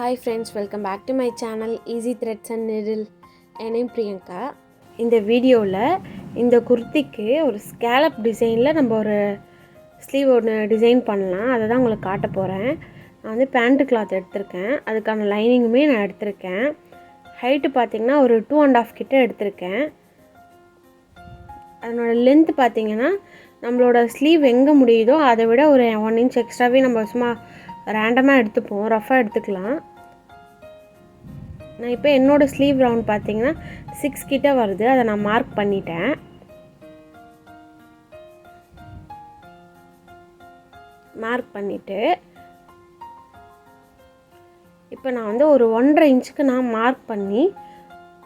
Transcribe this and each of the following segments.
Hi friends, welcome back to my channel Easy Threads and Needle. N name Priyanka. இந்த வீடியோவில் இந்த குர்த்திக்கு ஒரு scallop டிசைனில் நம்ம ஒரு ஸ்லீவ் ஒன்று டிசைன் பண்ணலாம். அதை தான் உங்களுக்கு காட்ட போகிறேன். நான் வந்து பேண்ட்டு கிளாத் எடுத்திருக்கேன். அதுக்கான லைனிங்குமே நான் எடுத்திருக்கேன். ஹைட்டு பார்த்திங்கன்னா ஒரு 2.5 கிட்ட எடுத்திருக்கேன். அதனோட லென்த்து பார்த்திங்கன்னா நம்மளோட ஸ்லீவ் எங்கே முடியுதோ அதை விட ஒரு 1 இன்ச் எக்ஸ்ட்ராவே நம்ம சும்மா ரேண்டமாக எடுத்துப்போம், ரஃபாக எடுத்துக்கலாம். நான் இப்போ என்னோடய ஸ்லீவ் ரவுண்ட் பார்த்தீங்கன்னா 6 கிட்ட வருது. அதை நான் மார்க் பண்ணிட்டேன். மார்க் பண்ணிவிட்டு இப்போ நான் வந்து ஒரு 1.5 இன்ச்சுக்கு நான் மார்க் பண்ணி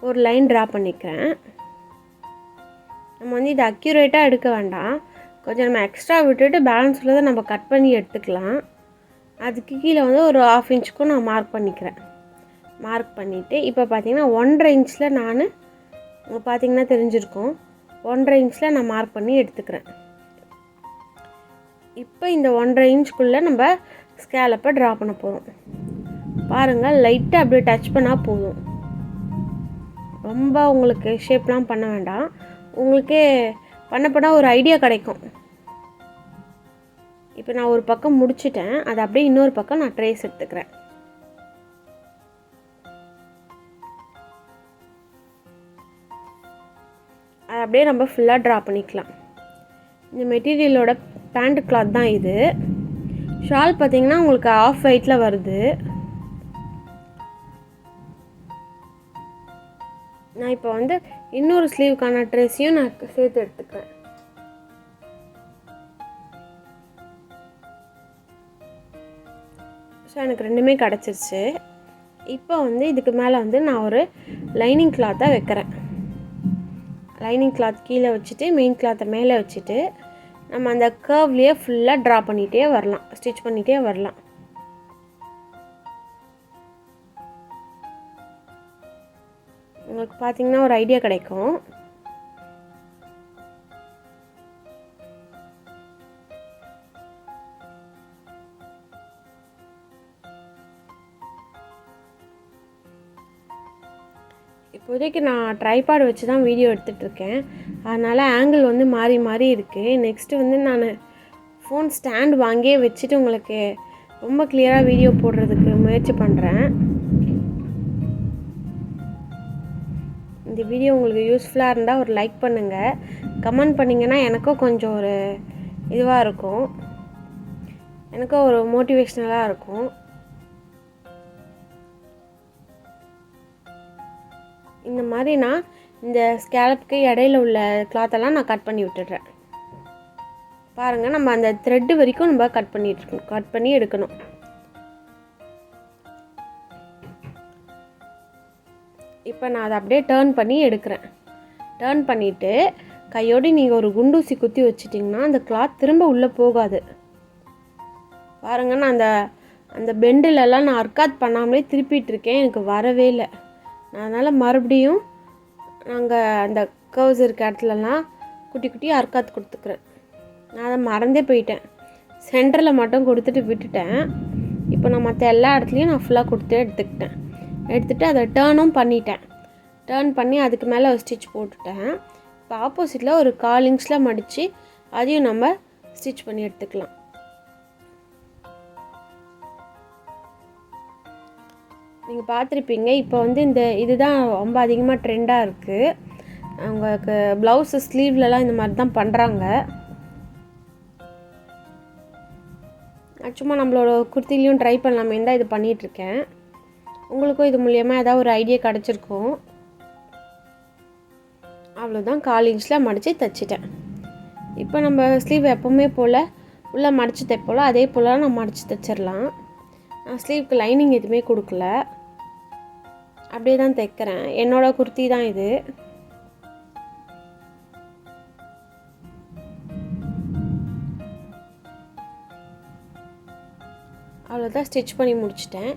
ஒரு லைன் ட்ரா பண்ணிக்கிறேன். நம்ம வந்து இது அக்யூரேட்டாக எடுக்க வேண்டாம், கொஞ்சம் நம்ம எக்ஸ்ட்ரா விட்டுட்டு பேலன்ஸ் உள்ளதை நம்ம கட் பண்ணி எடுத்துக்கலாம். அதுக்கு கீழே வந்து ஒரு 1/2 இன்ச்சுக்கும் நான் மார்க் பண்ணிக்கிறேன். மார்க் பண்ணிவிட்டு இப்போ பார்த்தீங்கன்னா 1.5 இன்ச்சில் நான் பார்த்தீங்கன்னா தெரிஞ்சிருக்கும், 1.5 இன்ச்சில் நான் மார்க் பண்ணி எடுத்துக்கிறேன். இப்போ இந்த 1.5 இன்ச்சுக்குள்ளே நம்ம ஸ்கேலப்பை ட்ரா பண்ண போகிறோம். பாருங்கள், லைட்டாக அப்படியே டச் பண்ணால் போதும். ரொம்ப உங்களுக்கு ஷேப்லாம் பண்ண வேண்டாம், உங்களுக்கே பண்ண ஒரு ஐடியா கிடைக்கும். இப்போ நான் ஒரு பக்கம் முடிச்சிட்டேன், அதை அப்படியே இன்னொரு பக்கம் நான் ட்ரேஸ் எடுத்துக்கிறேன். அதை அப்படியே நம்ம ஃபுல்லாக ட்ரா பண்ணிக்கலாம். இந்த மெட்டீரியலோட பேண்ட் கிளாத் தான் இது. ஷால் பார்த்திங்கன்னா உங்களுக்கு ஆஃப் ஒயிட்டில் வருது. நான் இப்போ வந்து இன்னொரு ஸ்லீவுக்கான ட்ரெஸ்ஸையும் நான் சேர்த்து எடுத்துக்கிறேன். ஸோ எனக்கு ரெண்டுமே கிடச்சிருச்சு. இப்போ வந்து இதுக்கு மேலே வந்து நான் ஒரு லைனிங் கிளாத்தை வைக்கிறேன். லைனிங் கிளாத் கீழே வச்சுட்டு மெயின் கிளாத்தை மேலே வச்சுட்டு நம்ம அந்த கர்வ்லேயே ஃபுல்லாக ட்ரா பண்ணிகிட்டே வரலாம், ஸ்டிச் பண்ணிகிட்டே வரலாம். உங்களுக்கு பார்த்திங்கன்னா ஒரு ஐடியா கிடைக்கும். இப்போதைக்கு நான் ட்ரைபாட் வச்சு தான் வீடியோ எடுத்துகிட்ருக்கேன், அதனால் ஆங்கிள் வந்து மாறி மாறி இருக்குது. நெக்ஸ்ட்டு வந்து நான் ஃபோன் ஸ்டாண்ட் வாங்கியே வச்சுட்டு உங்களுக்கு ரொம்ப கிளியராக வீடியோ போடுறதுக்கு முயற்சி பண்ணுறேன். இந்த வீடியோ உங்களுக்கு யூஸ்ஃபுல்லாக இருந்தால் ஒரு லைக் பண்ணுங்கள், கமெண்ட் பண்ணிங்கன்னா எனக்கும் கொஞ்சம் ஒரு இதுவாக இருக்கும், எனக்கும் ஒரு மோட்டிவேஷ்னலாக இருக்கும். இந்த மாதிரி நான் இந்த ஸ்கேலப்புக்கு இடையில உள்ள கிளாத்தெல்லாம் நான் கட் பண்ணி விட்டுடுறேன். பாருங்கள், நம்ம அந்த த்ரெட்டு வரைக்கும் நம்ம கட் பண்ணி எடுக்கணும். இப்போ நான் அதை அப்படியே டேர்ன் பண்ணி எடுக்கிறேன். டேர்ன் பண்ணிவிட்டு கையோடு நீங்கள் ஒரு குண்டூசி குத்தி வச்சிட்டிங்கன்னா அந்த கிளாத் திரும்ப உள்ளே போகாது. பாருங்கள், நான் அந்த பெண்டிலெல்லாம் நான் அர்க்காத் பண்ணாமலே திருப்பிகிட்ருக்கேன், எனக்கு வரவே இல்லை. அதனால் மறுபடியும் நாங்கள் அந்த கர்வ்ஸ் இருக்க இடத்துலலாம் குட்டி குட்டி அர்க்காத் கொடுத்துக்கிறேன். நான் அதை மறந்தே போயிட்டேன், சென்டரில் மட்டும் கொடுத்துட்டு விட்டுட்டேன். இப்போ நான் மற்ற எல்லா இடத்துலையும் நான் ஃபுல்லாக கொடுத்து எடுத்துகிட்டு அதை டேர்னும் பண்ணிட்டேன். டேர்ன் பண்ணி அதுக்கு மேலே ஒரு ஸ்டிச் போட்டுட்டேன். இப்போ ஆப்போசிட்டில் ஒரு 1/4 இன்ச்சில் மடித்து அதையும் நம்ம ஸ்டிச் பண்ணி எடுத்துக்கலாம். நீங்கள் பார்த்துருப்பீங்க, இப்போ வந்து இதுதான் ரொம்ப அதிகமாக ட்ரெண்டாக இருக்குது. உங்களுக்கு ப்ளவுஸு ஸ்லீவ்லலாம் இந்த மாதிரி தான் பண்ணுறாங்க. சும்மா நம்மளோட குர்த்திலையும் ட்ரை பண்ணலாமே தான் இது பண்ணிகிட்ருக்கேன். உங்களுக்கும் இது மூலியமாக ஏதாவது ஒரு ஐடியா கிடச்சிருக்கும். அவ்வளோதான், 1/4 இன்ச்சில் மடித்து தைச்சிட்டேன். இப்போ நம்ம ஸ்லீவ் எப்போவுமே போல் உள்ளே மடித்து தைப்போல் அதே போல் நான் மடித்து தைச்சிடலாம். நான் ஸ்லீவுக்கு லைனிங் எதுவுமே கொடுக்கல, அப்படியே தான் தைக்கிறேன். என்னோடய குர்த்தி தான் இது. அவ்வளோதான், ஸ்டிச் பண்ணி முடிச்சிட்டேன்.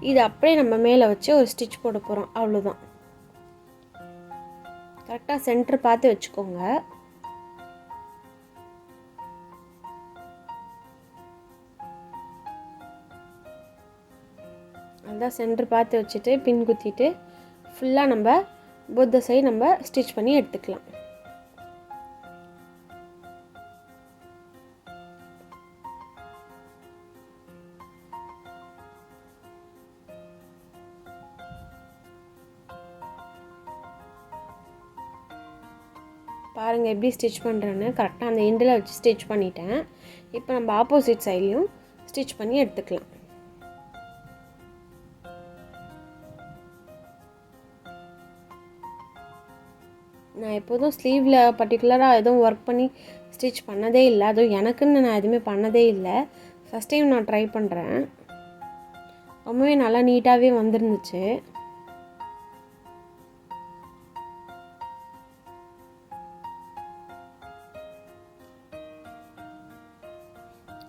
இது அப்படியே நம்ம மேலே வச்சு ஒரு ஸ்டிச் போட போகிறோம், அவ்வளோதான். கரெக்டாக சென்டர் பார்த்து வச்சுக்கோங்க. அதுதான் சென்டர் பார்த்து வச்சுட்டு பின் குத்திட்டு ஃபுல்லாக நம்ம போத் சைடு நம்ம ஸ்டிச் பண்ணி எடுத்துக்கலாம். பாருங்கள் எப்படி ஸ்டிச் பண்ணுறேன்னு. கரெக்டாக அந்த எண்டில் வச்சு ஸ்டிச் பண்ணிட்டேன். இப்போ நம்ம ஆப்போசிட் சைட்லேயும் ஸ்டிச் பண்ணி எடுத்துக்கலாம். நான் எப்போதும் ஸ்லீவில் பர்டிகுலராக எதுவும் ஒர்க் பண்ணி ஸ்டிச் பண்ணதே இல்லை. அதுவும் எனக்குன்னு நான் எதுவுமே பண்ணதே இல்லை. ஃபஸ்ட் டைம் நான் ட்ரை பண்ணுறேன். ரொம்பவே நல்லா நீட்டாகவே வந்துருந்துச்சு.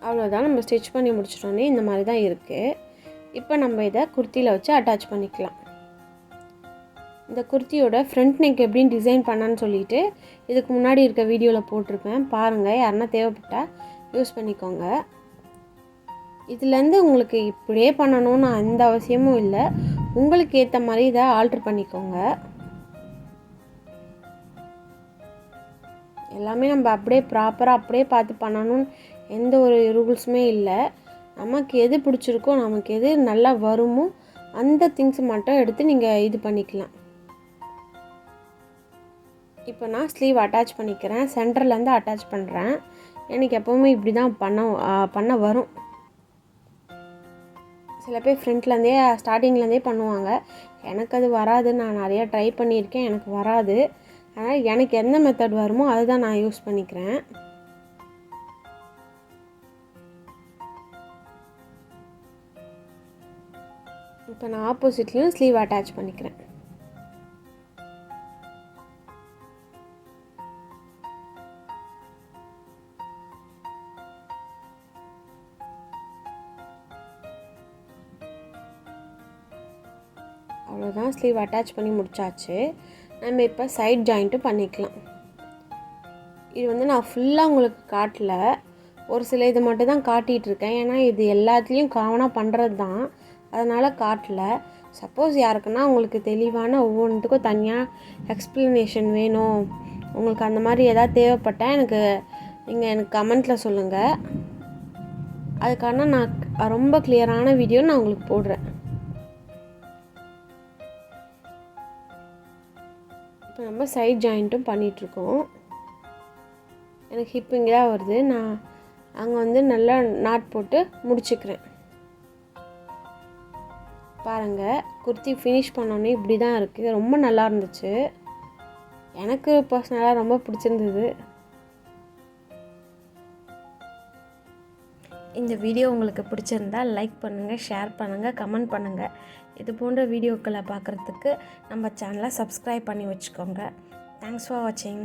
அவ்வளோதான், நம்ம ஸ்டிச் பண்ணி முடிச்சிட்டோன்னே இந்த மாதிரி தான் இருக்குது. இப்போ நம்ம இதை குர்த்தியில் வச்சு அட்டாச் பண்ணிக்கலாம். இந்த குர்த்தியோட ஃப்ரண்ட் நெக் எப்படின்னு டிசைன் பண்ணான்னு சொல்லிவிட்டு இதுக்கு முன்னாடி இருக்க வீடியோவில் போட்டிருப்பேன், பாருங்கள். யாருன்னா தேவைப்பட்டால் யூஸ் பண்ணிக்கோங்க. இதுலேருந்து உங்களுக்கு இப்படியே பண்ணணும்னு எந்த அவசியமும் இல்லை. உங்களுக்கு ஏற்ற மாதிரி இதை ஆல்ட்ரு பண்ணிக்கோங்க. எல்லாமே நம்ம அப்படியே ப்ராப்பராக அப்படியே பார்த்து பண்ணணும்னு எந்த ஒரு ரூல்ஸுமே இல்லை. நமக்கு எது பிடிச்சிருக்கோ, நமக்கு எது நல்லா வருமோ அந்த திங்ஸ் மட்டும் எடுத்து நீங்கள் இது பண்ணிக்கலாம். இப்போ நான் ஸ்லீவ் அட்டாச் பண்ணிக்கிறேன். சென்டர்லேருந்து அட்டாச் பண்ணுறேன். எனக்கு எப்போவுமே இப்படி தான் பண்ண வரும். சில பேர் ஃப்ரண்ட்லேருந்தே ஸ்டார்டிங்லேருந்தே பண்ணுவாங்க. எனக்கு அது வராது. நான் நிறையா ட்ரை பண்ணியிருக்கேன், எனக்கு வராது. அதனால் எனக்கு எந்த மெத்தட் வருமோ அதை தான் நான் யூஸ் பண்ணிக்கிறேன். இப்போ நான் ஆப்போசிட்லேயும் ஸ்லீவ் அட்டாச் பண்ணிக்கிறேன். அவ்வளோதான், ஸ்லீவ் அட்டாச் பண்ணி முடிச்சாச்சு. நம்ம இப்போ சைட் ஜாயிண்ட்டும் பண்ணிக்கலாம். இது வந்து நான் ஃபுல்லாக உங்களுக்கு காட்டல, ஒரு சில இது மட்டும் தான் காட்டிகிட்ருக்கேன். ஏன்னா இது எல்லாத்துலேயும் காமனாக பண்ணுறது தான், அதனால் காட்டல. சப்போஸ் யாருக்குன்னா உங்களுக்கு தெளிவான ஒவ்வொன்றுத்துக்கும் தனியாக எக்ஸ்ப்ளனேஷன் வேணும், உங்களுக்கு அந்த மாதிரி எதாவது தேவைப்பட்டால் நீங்கள் கமெண்ட்டில் சொல்லுங்கள். அதுக்கான நான் ரொம்ப கிளியரான வீடியோ நான் உங்களுக்கு போடுறேன். இப்போ நம்ம சைட் ஜாயிண்ட்டும் பண்ணிகிட்ருக்கோம். எனக்கு ஹிப் இங்கே தான் வருது. நான் அங்கே வந்து நல்லா நாட் போட்டு முடிச்சுக்கிறேன். பாருங்கள், குர்த்தி ஃபினிஷ் பண்ணோன்னே இப்படி தான் இருக்குது. ரொம்ப நல்லா இருந்துச்சு. எனக்கு பர்சனலாக ரொம்ப பிடிச்சிருந்தது. இந்த வீடியோ உங்களுக்கு பிடிச்சிருந்தால் லைக் பண்ணுங்கள், ஷேர் பண்ணுங்கள், கமெண்ட் பண்ணுங்கள். இது போன்ற வீடியோக்களை பார்க்குறதுக்கு நம்ம சேனலை சப்ஸ்கிரைப் பண்ணி வச்சுக்கோங்க. தேங்க்ஸ் ஃபார் வாட்சிங்.